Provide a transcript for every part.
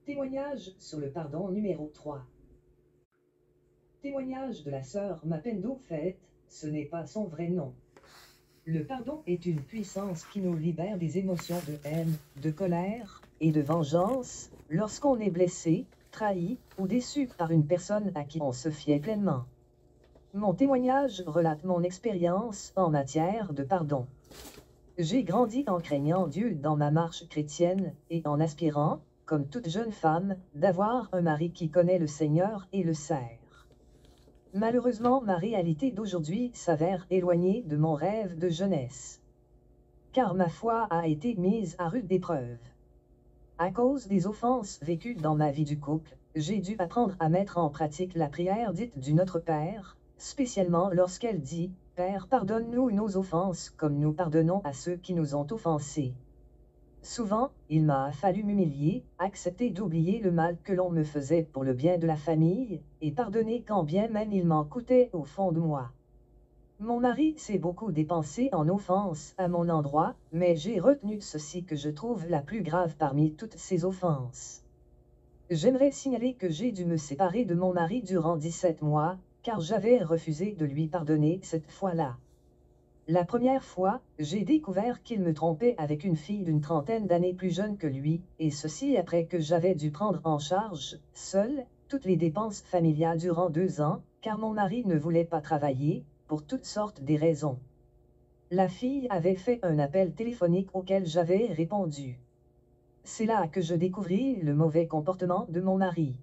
Témoignage sur le pardon numéro 3. Témoignage de la sœur Mapendo Faith, ce n'est pas son vrai nom. Le pardon est une puissance qui nous libère des émotions de haine, de colère et de vengeance, lorsqu'on est blessé, trahi ou déçu par une personne à qui on se fiait pleinement. Mon témoignage relate mon expérience en matière de pardon. J'ai grandi en craignant Dieu dans ma marche chrétienne et en aspirant, comme toute jeune femme, d'avoir un mari qui connaît le Seigneur et le sert. Malheureusement, ma réalité d'aujourd'hui s'avère éloignée de mon rêve de jeunesse. Car ma foi a été mise à rude épreuve. À cause des offenses vécues dans ma vie du couple, j'ai dû apprendre à mettre en pratique la prière dite du Notre Père, spécialement lorsqu'elle dit « Père, pardonne-nous nos offenses comme nous pardonnons à ceux qui nous ont offensés ». Souvent, il m'a fallu m'humilier, accepter d'oublier le mal que l'on me faisait pour le bien de la famille, et pardonner quand bien même il m'en coûtait au fond de moi. Mon mari s'est beaucoup dépensé en offenses à mon endroit, mais j'ai retenu ceci que je trouve la plus grave parmi toutes ces offenses. J'aimerais signaler que j'ai dû me séparer de mon mari durant 17 mois, car j'avais refusé de lui pardonner cette fois-là. La première fois, j'ai découvert qu'il me trompait avec une fille d'une trentaine d'années plus jeune que lui, et ceci après que j'avais dû prendre en charge, seule, toutes les dépenses familiales durant 2 ans, car mon mari ne voulait pas travailler, pour toutes sortes de raisons. La fille avait fait un appel téléphonique auquel j'avais répondu. C'est là que je découvris le mauvais comportement de mon mari.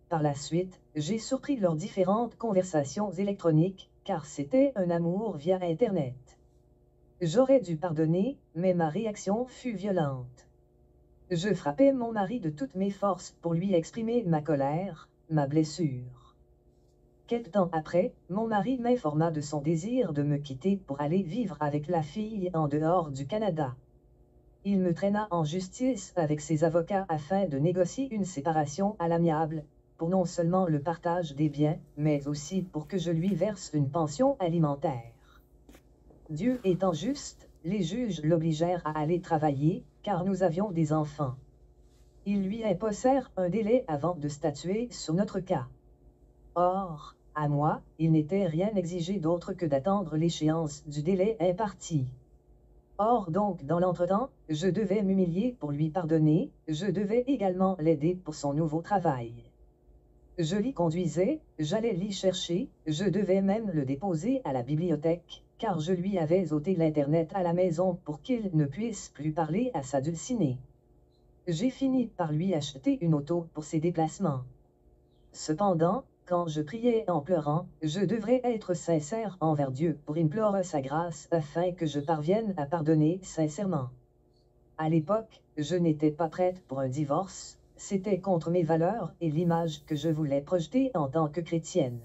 Par la suite, j'ai surpris leurs différentes conversations électroniques, car c'était un amour via Internet. J'aurais dû pardonner, mais ma réaction fut violente. Je frappais mon mari de toutes mes forces pour lui exprimer ma colère, ma blessure. Quelque temps après, mon mari m'informa de son désir de me quitter pour aller vivre avec la fille en dehors du Canada. Il me traîna en justice avec ses avocats afin de négocier une séparation à l'amiable, pour non seulement le partage des biens, mais aussi pour que je lui verse une pension alimentaire. Dieu étant juste, les juges l'obligèrent à aller travailler, car nous avions des enfants. Ils lui imposèrent un délai avant de statuer sur notre cas. Or, à moi, il n'était rien exigé d'autre que d'attendre l'échéance du délai imparti. Or donc dans l'entretemps, je devais m'humilier pour lui pardonner, je devais également l'aider pour son nouveau travail. Je l'y conduisais, j'allais l'y chercher, je devais même le déposer à la bibliothèque, car je lui avais ôté l'Internet à la maison pour qu'il ne puisse plus parler à sa dulcinée. J'ai fini par lui acheter une auto pour ses déplacements. Cependant, quand je priais en pleurant, je devrais être sincère envers Dieu pour implorer sa grâce afin que je parvienne à pardonner sincèrement. À l'époque, je n'étais pas prête pour un divorce, c'était contre mes valeurs et l'image que je voulais projeter en tant que chrétienne.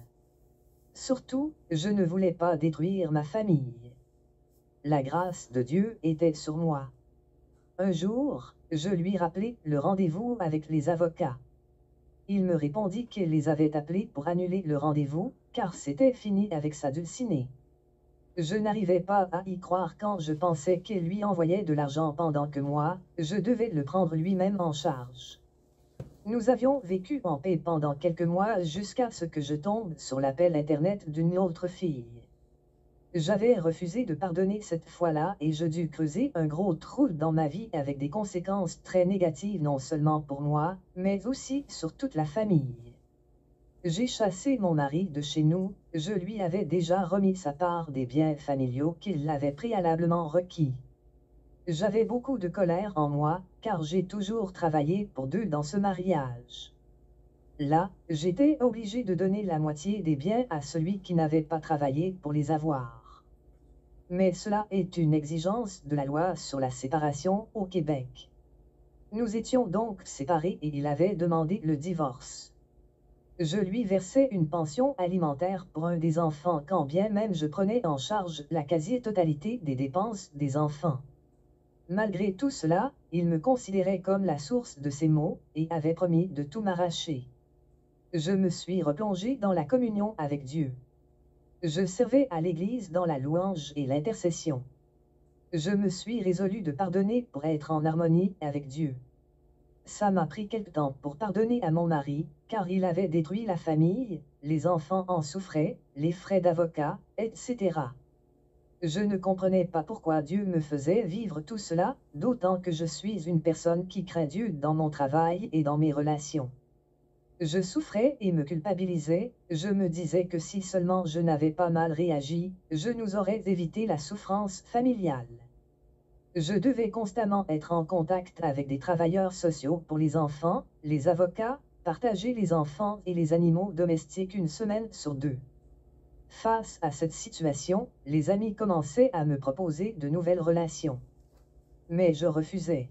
Surtout, je ne voulais pas détruire ma famille. La grâce de Dieu était sur moi. Un jour, je lui rappelai le rendez-vous avec les avocats. Il me répondit qu'il les avait appelés pour annuler le rendez-vous, car c'était fini avec sa dulcinée. Je n'arrivais pas à y croire quand je pensais qu'il lui envoyait de l'argent pendant que moi, je devais le prendre lui-même en charge. Nous avions vécu en paix pendant quelques mois jusqu'à ce que je tombe sur l'appel Internet d'une autre fille. J'avais refusé de pardonner cette fois-là et je dus creuser un gros trou dans ma vie avec des conséquences très négatives non seulement pour moi, mais aussi sur toute la famille. J'ai chassé mon mari de chez nous, je lui avais déjà remis sa part des biens familiaux qu'il avait préalablement requis. J'avais beaucoup de colère en moi, car j'ai toujours travaillé pour 2 dans ce mariage. Là, j'étais obligé de donner la moitié des biens à celui qui n'avait pas travaillé pour les avoir. Mais cela est une exigence de la loi sur la séparation au Québec. Nous étions donc séparés et il avait demandé le divorce. Je lui versais une pension alimentaire pour un des enfants quand bien même je prenais en charge la quasi-totalité des dépenses des enfants. Malgré tout cela, il me considérait comme la source de ses maux, et avait promis de tout m'arracher. Je me suis replongé dans la communion avec Dieu. Je servais à l'Église dans la louange et l'intercession. Je me suis résolu de pardonner pour être en harmonie avec Dieu. Ça m'a pris quelque temps pour pardonner à mon mari, car il avait détruit la famille, les enfants en souffraient, les frais d'avocat, etc. Je ne comprenais pas pourquoi Dieu me faisait vivre tout cela, d'autant que je suis une personne qui craint Dieu dans mon travail et dans mes relations. Je souffrais et me culpabilisais, je me disais que si seulement je n'avais pas mal réagi, je nous aurais évité la souffrance familiale. Je devais constamment être en contact avec des travailleurs sociaux pour les enfants, les avocats, partager les enfants et les animaux domestiques une semaine sur deux. Face à cette situation, les amis commençaient à me proposer de nouvelles relations. Mais je refusais.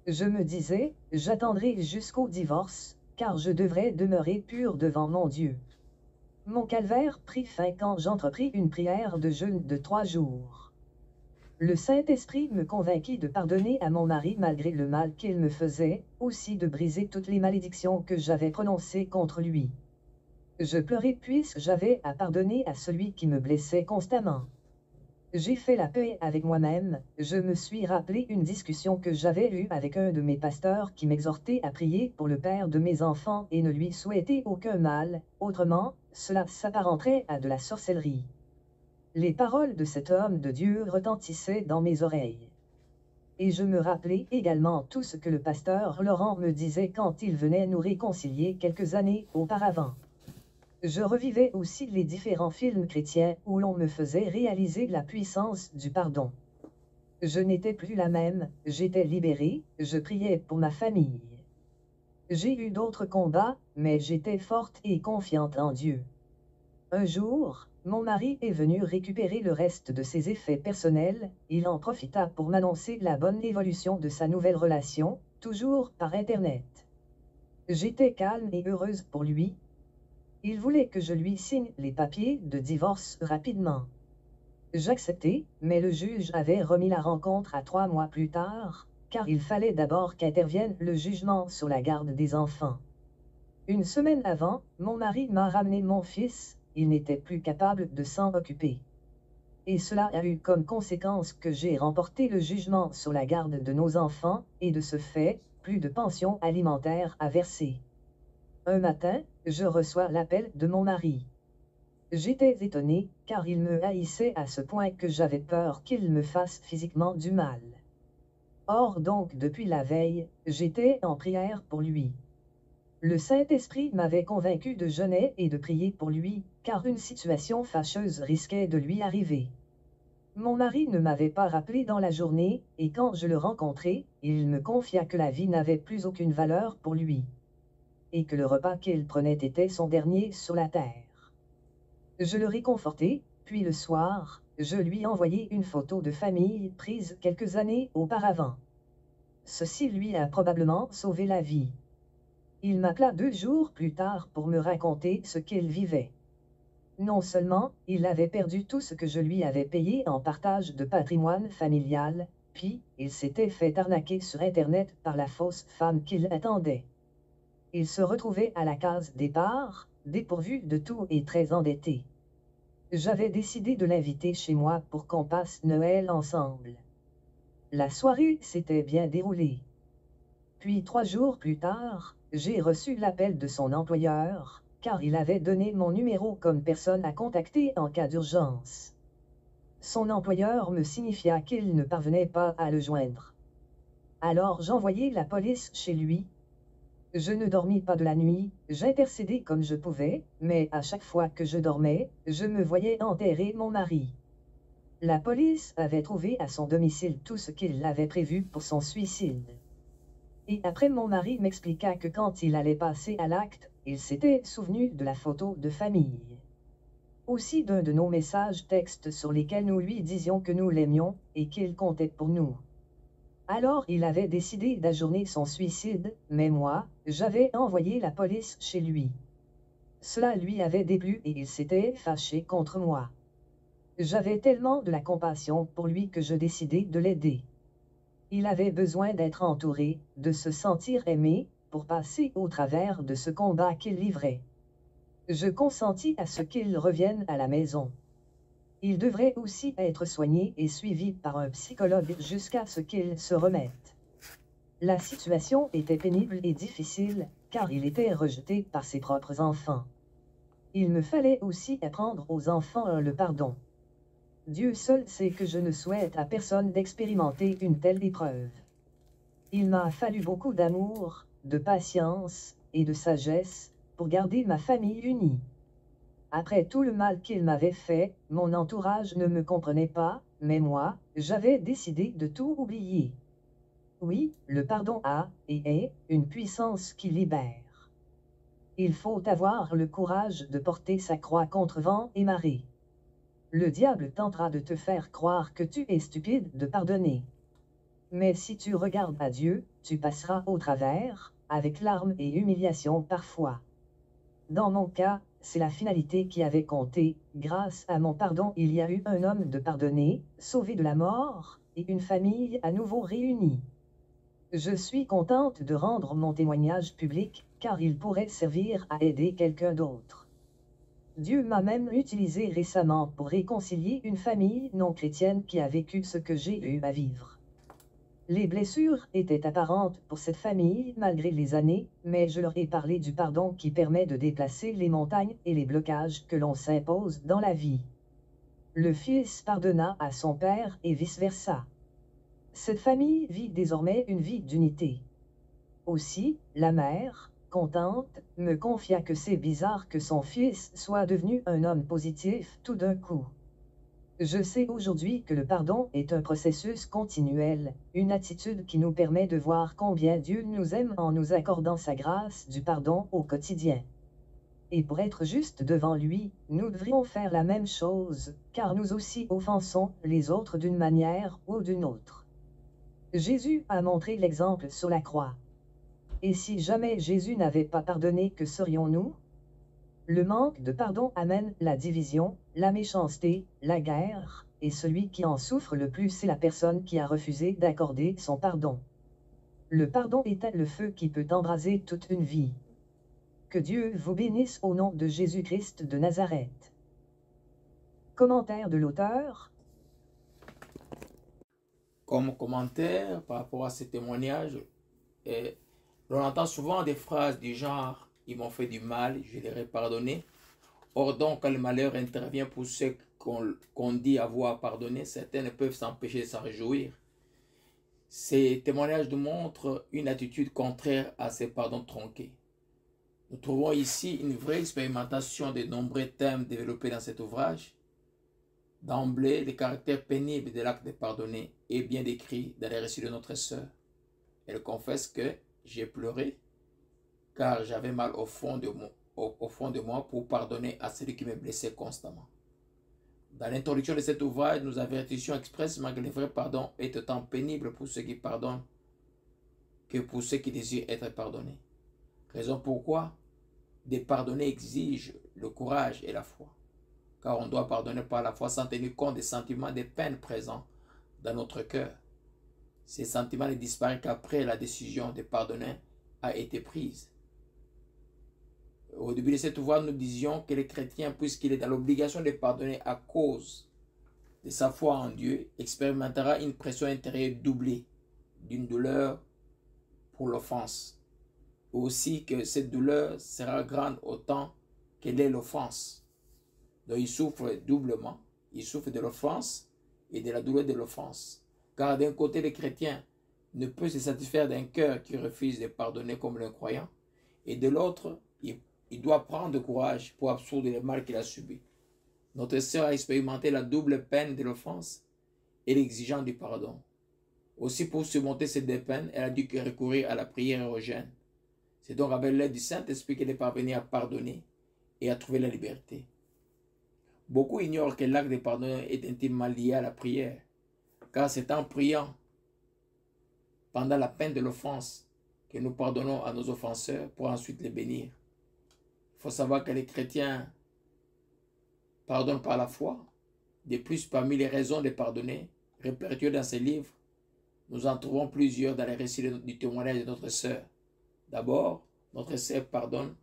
Je me disais, j'attendrai jusqu'au divorce, car je devrais demeurer pur devant mon Dieu. Mon calvaire prit fin quand j'entrepris une prière de jeûne de 3 jours. Le Saint-Esprit me convainquit de pardonner à mon mari malgré le mal qu'il me faisait, aussi de briser toutes les malédictions que j'avais prononcées contre lui. Je pleurais puisque j'avais à pardonner à celui qui me blessait constamment. J'ai fait la paix avec moi-même, je me suis rappelé une discussion que j'avais eue avec un de mes pasteurs qui m'exhortait à prier pour le père de mes enfants et ne lui souhaiter aucun mal, autrement, cela s'apparenterait à de la sorcellerie. Les paroles de cet homme de Dieu retentissaient dans mes oreilles. Et je me rappelais également tout ce que le pasteur Laurent me disait quand il venait nous réconcilier quelques années auparavant. Je revivais aussi les différents films chrétiens où l'on me faisait réaliser la puissance du pardon. Je n'étais plus la même, j'étais libérée, je priais pour ma famille. J'ai eu d'autres combats, mais j'étais forte et confiante en Dieu. Un jour, mon mari est venu récupérer le reste de ses effets personnels, il en profita pour m'annoncer la bonne évolution de sa nouvelle relation, toujours par Internet. J'étais calme et heureuse pour lui. Il voulait que je lui signe les papiers de divorce rapidement. J'acceptai, mais le juge avait remis la rencontre à 3 mois plus tard, car il fallait d'abord qu'intervienne le jugement sur la garde des enfants. Une semaine avant, mon mari m'a ramené mon fils, il n'était plus capable de s'en occuper. Et cela a eu comme conséquence que j'ai remporté le jugement sur la garde de nos enfants, et de ce fait, plus de pension alimentaire à verser. Un matin, je reçois l'appel de mon mari. J'étais étonnée, car il me haïssait à ce point que j'avais peur qu'il me fasse physiquement du mal. Or donc depuis la veille, j'étais en prière pour lui. Le Saint-Esprit m'avait convaincu de jeûner et de prier pour lui, car une situation fâcheuse risquait de lui arriver. Mon mari ne m'avait pas rappelé dans la journée, et quand je le rencontrai, il me confia que la vie n'avait plus aucune valeur pour lui. Et que le repas qu'il prenait était son dernier sur la terre. Je le réconfortai, puis le soir, je lui envoyai une photo de famille prise quelques années auparavant. Ceci lui a probablement sauvé la vie. Il m'appela 2 jours plus tard pour me raconter ce qu'il vivait. Non seulement, il avait perdu tout ce que je lui avais payé en partage de patrimoine familial, puis, il s'était fait arnaquer sur Internet par la fausse femme qu'il attendait. Il se retrouvait à la case départ, dépourvu de tout et très endetté. J'avais décidé de l'inviter chez moi pour qu'on passe Noël ensemble. La soirée s'était bien déroulée. Puis 3 jours plus tard, j'ai reçu l'appel de son employeur, car il avait donné mon numéro comme personne à contacter en cas d'urgence. Son employeur me signifia qu'il ne parvenait pas à le joindre. Alors j'envoyai la police chez lui. Je ne dormis pas de la nuit, j'intercédai comme je pouvais, mais à chaque fois que je dormais, je me voyais enterrer mon mari. La police avait trouvé à son domicile tout ce qu'il avait prévu pour son suicide. Et après mon mari m'expliqua que quand il allait passer à l'acte, il s'était souvenu de la photo de famille. Aussi d'un de nos messages textes sur lesquels nous lui disions que nous l'aimions, et qu'il comptait pour nous. Alors il avait décidé d'ajourner son suicide, mais moi, j'avais envoyé la police chez lui. Cela lui avait déplu et il s'était fâché contre moi. J'avais tellement de la compassion pour lui que je décidai de l'aider. Il avait besoin d'être entouré, de se sentir aimé, pour passer au travers de ce combat qu'il livrait. Je consentis à ce qu'il revienne à la maison. Il devrait aussi être soigné et suivi par un psychologue jusqu'à ce qu'il se remette. La situation était pénible et difficile, car il était rejeté par ses propres enfants. Il me fallait aussi apprendre aux enfants le pardon. Dieu seul sait que je ne souhaite à personne d'expérimenter une telle épreuve. Il m'a fallu beaucoup d'amour, de patience et de sagesse pour garder ma famille unie. Après tout le mal qu'il m'avait fait, mon entourage ne me comprenait pas, mais moi, j'avais décidé de tout oublier. Oui, le pardon a, et est, une puissance qui libère. Il faut avoir le courage de porter sa croix contre vent et marée. Le diable tentera de te faire croire que tu es stupide de pardonner. Mais si tu regardes à Dieu, tu passeras au travers, avec larmes et humiliation parfois. Dans mon cas, c'est la finalité qui avait compté. Grâce à mon pardon, il y a eu un homme de pardonné, sauvé de la mort, et une famille à nouveau réunie. Je suis contente de rendre mon témoignage public, car il pourrait servir à aider quelqu'un d'autre. Dieu m'a même utilisé récemment pour réconcilier une famille non chrétienne qui a vécu ce que j'ai eu à vivre. Les blessures étaient apparentes pour cette famille malgré les années, mais je leur ai parlé du pardon qui permet de déplacer les montagnes et les blocages que l'on s'impose dans la vie. Le fils pardonna à son père et vice-versa. Cette famille vit désormais une vie d'unité. Aussi, la mère, contente, me confia que c'est bizarre que son fils soit devenu un homme positif tout d'un coup. Je sais aujourd'hui que le pardon est un processus continuel, une attitude qui nous permet de voir combien Dieu nous aime en nous accordant sa grâce du pardon au quotidien. Et pour être juste devant lui, nous devrions faire la même chose, car nous aussi offensons les autres d'une manière ou d'une autre. Jésus a montré l'exemple sur la croix. Et si jamais Jésus n'avait pas pardonné, que serions-nous? Le manque de pardon amène la division, la méchanceté, la guerre, et celui qui en souffre le plus c'est la personne qui a refusé d'accorder son pardon. Le pardon est le feu qui peut embraser toute une vie. Que Dieu vous bénisse au nom de Jésus-Christ de Nazareth. Commentaire de l'auteur. Comme commentaire par rapport à ce témoignage, on entend souvent des phrases du genre « ils m'ont fait du mal, je leur ai pardonné ». Or donc, quand le malheur intervient pour ceux qu'on dit avoir pardonné, certains ne peuvent s'empêcher de s'en réjouir. Ces témoignages nous montrent une attitude contraire à ces pardons tronqués. Nous trouvons ici une vraie expérimentation des nombreux thèmes développés dans cet ouvrage. D'emblée, le caractère pénible de l'acte de pardonner est bien décrit dans les récits de notre sœur. Elle confesse que « j'ai pleuré car j'avais mal au fond de moi pour pardonner à celui qui me blessait constamment ». Dans l'introduction de cet ouvrage, nous avertissions expressément que le vrai pardon est autant pénible pour ceux qui pardonnent que pour ceux qui désirent être pardonnés. Raison pourquoi de pardonner exige le courage et la foi. Car on doit pardonner par la foi sans tenir compte des sentiments de peine présents dans notre cœur. Ces sentiments ne disparaissent qu'après la décision de pardonner a été prise. Au début de cet ouvrage, nous disions que le chrétien, puisqu'il est dans l'obligation de pardonner à cause de sa foi en Dieu, expérimentera une pression intérieure doublée d'une douleur pour l'offense. Aussi que cette douleur sera grande autant qu'elle est l'offense. Donc il souffre doublement. Il souffre de l'offense et de la douleur de l'offense. Car d'un côté, le chrétien ne peut se satisfaire d'un cœur qui refuse de pardonner comme le croyant. Et de l'autre, il doit prendre courage pour absoudre le mal qu'il a subi. Notre sœur a expérimenté la double peine de l'offense et l'exigence du pardon. Aussi, pour surmonter ces deux peines, elle a dû recourir à la prière et au jeûne. C'est donc avec l'aide du Saint-Esprit qu'elle est parvenue à pardonner et à trouver la liberté. Beaucoup ignorent que l'acte de pardon est intimement lié à la prière, car c'est en priant pendant la peine de l'offense que nous pardonnons à nos offenseurs pour ensuite les bénir. Il faut savoir que les chrétiens pardonnent par la foi. De plus, parmi les raisons de pardonner, répertoriées dans ces livres, nous en trouvons plusieurs dans les récits du témoignage de notre sœur. D'abord, notre sœur pardonne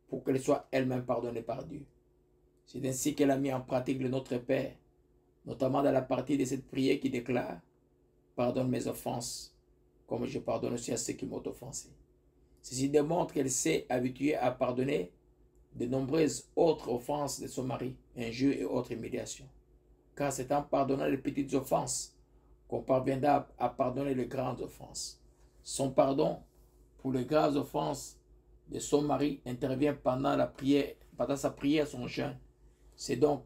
pour qu'elle soit elle-même pardonnée par Dieu. C'est ainsi qu'elle a mis en pratique le Notre Père, notamment dans la partie de cette prière qui déclare « Pardonne mes offenses, comme je pardonne aussi à ceux qui m'ont offensé. Ceci démontre qu'elle s'est habituée à pardonner de nombreuses autres offenses de son mari, injures et autres humiliations. Car c'est en pardonnant les petites offenses qu'on parviendra à pardonner les grandes offenses. Son pardon pour les graves offenses de son mari intervient pendant sa prière, son jeûne. C'est donc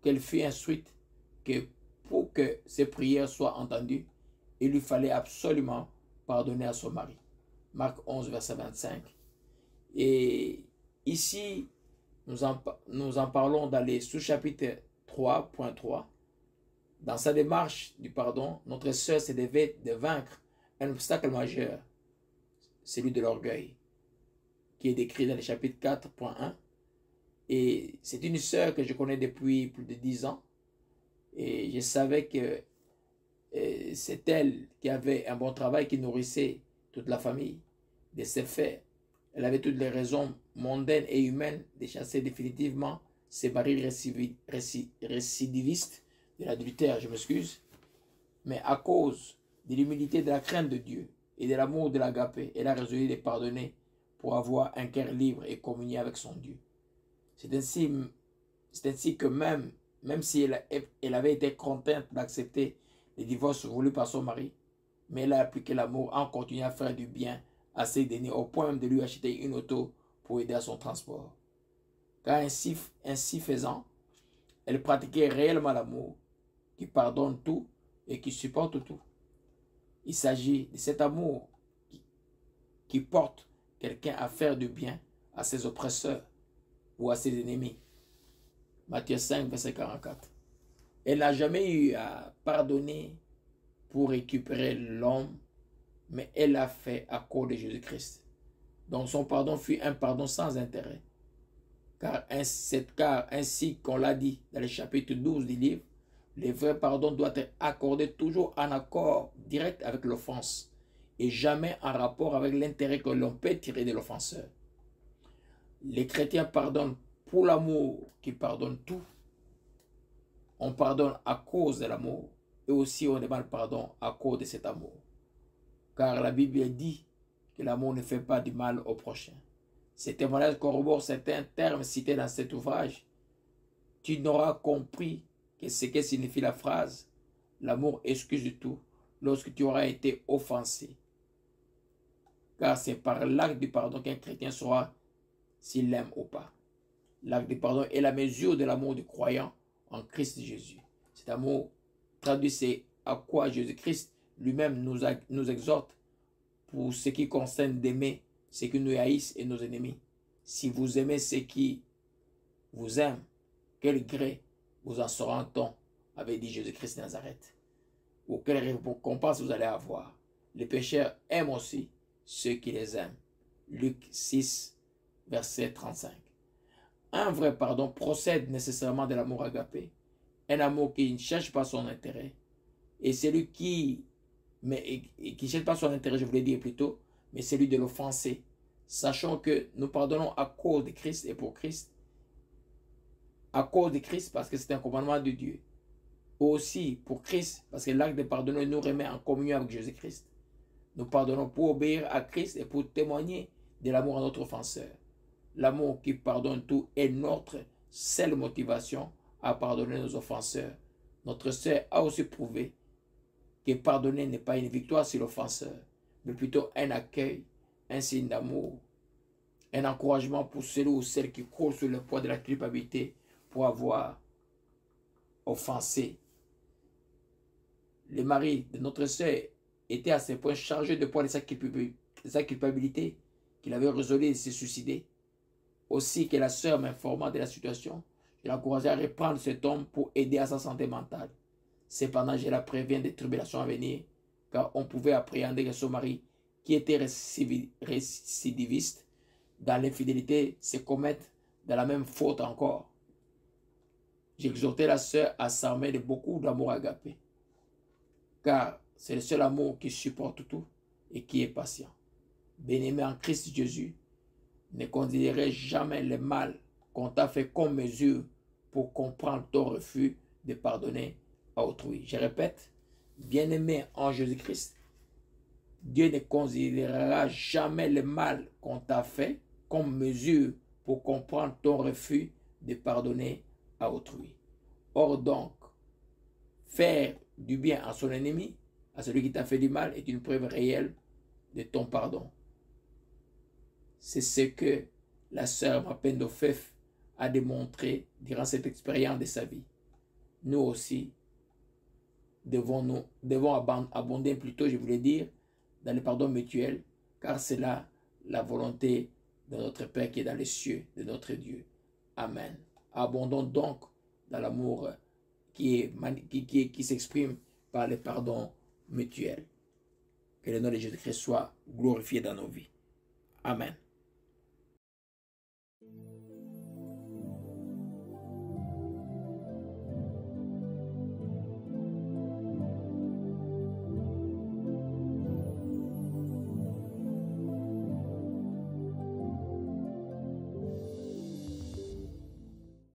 qu'elle fut instruite que pour que ses prières soient entendues, il lui fallait absolument pardonner à son mari. Marc 11, verset 25. Et ici, nous en parlons dans les sous-chapitres 3.3. Dans sa démarche du pardon, notre sœur s'est devait de vaincre un obstacle majeur, celui de l'orgueil, qui est décrit dans le chapitre 4.1. Et c'est une sœur que je connais depuis plus de 10 ans. Et je savais que c'est elle qui avait un bon travail, qui nourrissait toute la famille. De ce fait, elle avait toutes les raisons mondaines et humaines de chasser définitivement ces maris récidivistes de l'adultère, je m'excuse. Mais à cause de l'humilité, de la crainte de Dieu et de l'amour de l'agapé, elle a résolu de pardonner pour avoir un cœur libre et communier avec son Dieu. C'est ainsi que même si elle avait été contrainte d'accepter le divorce voulu par son mari, mais elle a appliqué l'amour en continuant à faire du bien à ses aînés, au point même de lui acheter une auto pour aider à son transport. Car ainsi faisant, elle pratiquait réellement l'amour qui pardonne tout et qui supporte tout. Il s'agit de cet amour qui porte quelqu'un à faire du bien à ses oppresseurs ou à ses ennemis. Matthieu 5, verset 44. Elle n'a jamais eu à pardonner pour récupérer l'homme, mais elle l'a fait à cause de Jésus-Christ. Donc son pardon fut un pardon sans intérêt. Car ainsi qu'on l'a dit dans le chapitre 12 du livre, le vrai pardon doit être accordé toujours en accord direct avec l'offense et jamais en rapport avec l'intérêt que l'on peut tirer de l'offenseur. Les chrétiens pardonnent pour l'amour qui pardonne tout. On pardonne à cause de l'amour et aussi on demande pardon à cause de cet amour. Car la Bible dit que l'amour ne fait pas du mal au prochain. Ces témoignages corroborent certains termes cités dans cet ouvrage. Tu n'auras compris que ce que signifie la phrase « L'amour excuse de tout » lorsque tu auras été offensé. Car c'est par l'acte du pardon qu'un chrétien saura s'il l'aime ou pas. L'acte du pardon est la mesure de l'amour du croyant en Christ Jésus. Cet amour traduit c'est à quoi Jésus-Christ lui-même nous exhorte pour ce qui concerne d'aimer ceux qui nous haïssent et nos ennemis. Si vous aimez ceux qui vous aiment, quel gré vous en sera-t-on, avait dit Jésus-Christ de Nazareth. Ou quelle récompense vous allez avoir. Les pécheurs aiment aussi ceux qui les aiment. Luc 6, verset 35. Un vrai pardon procède nécessairement de l'amour agapé. Un amour qui ne cherche pas son intérêt. Et celui qui ne cherche pas son intérêt, je voulais dire plutôt, mais celui de l'offenser. Sachant que nous pardonnons à cause de Christ et pour Christ. À cause de Christ parce que c'est un commandement de Dieu. Aussi pour Christ parce que l'acte de pardonner nous remet en communion avec Jésus-Christ. Nous pardonnons pour obéir à Christ et pour témoigner de l'amour à notre offenseur. L'amour qui pardonne tout est notre seule motivation à pardonner nos offenseurs. Notre sœur a aussi prouvé que pardonner n'est pas une victoire sur l'offenseur, mais plutôt un accueil, un signe d'amour, un encouragement pour celui ou celle qui court sur le poids de la culpabilité pour avoir offensé. Le mari de notre sœur était à ce point chargé de poids de sa culpabilité qu'il avait résolu de se suicider. Aussi que la sœur m'informa de la situation, je l'encourageais à reprendre cet homme pour aider à sa santé mentale. Cependant, je la préviens des tribulations à venir, car on pouvait appréhender que son mari, qui était récidiviste dans l'infidélité, se commette dans la même faute encore. J'exhortais la sœur à s'armer de beaucoup d'amour agapé, car c'est le seul amour qui supporte tout et qui est patient. Bien-aimé en Christ Jésus, ne considérez jamais le mal qu'on t'a fait comme mesure pour comprendre ton refus de pardonner à autrui. Je répète, bien-aimé en Jésus-Christ, Dieu ne considérera jamais le mal qu'on t'a fait comme mesure pour comprendre ton refus de pardonner à autrui. Or donc, faire du bien à son ennemi, à celui qui t'a fait du mal, est une preuve réelle de ton pardon. C'est ce que la sœur Mapendo Fef a démontré durant cette expérience de sa vie. Nous aussi devons abonder plutôt, je voulais dire, dans le pardon mutuel, car c'est là la volonté de notre Père qui est dans les cieux, de notre Dieu. Amen. Abondons donc dans l'amour qui s'exprime par le pardon mutuel. Que le nom de Jésus-Christ soit glorifié dans nos vies. Amen.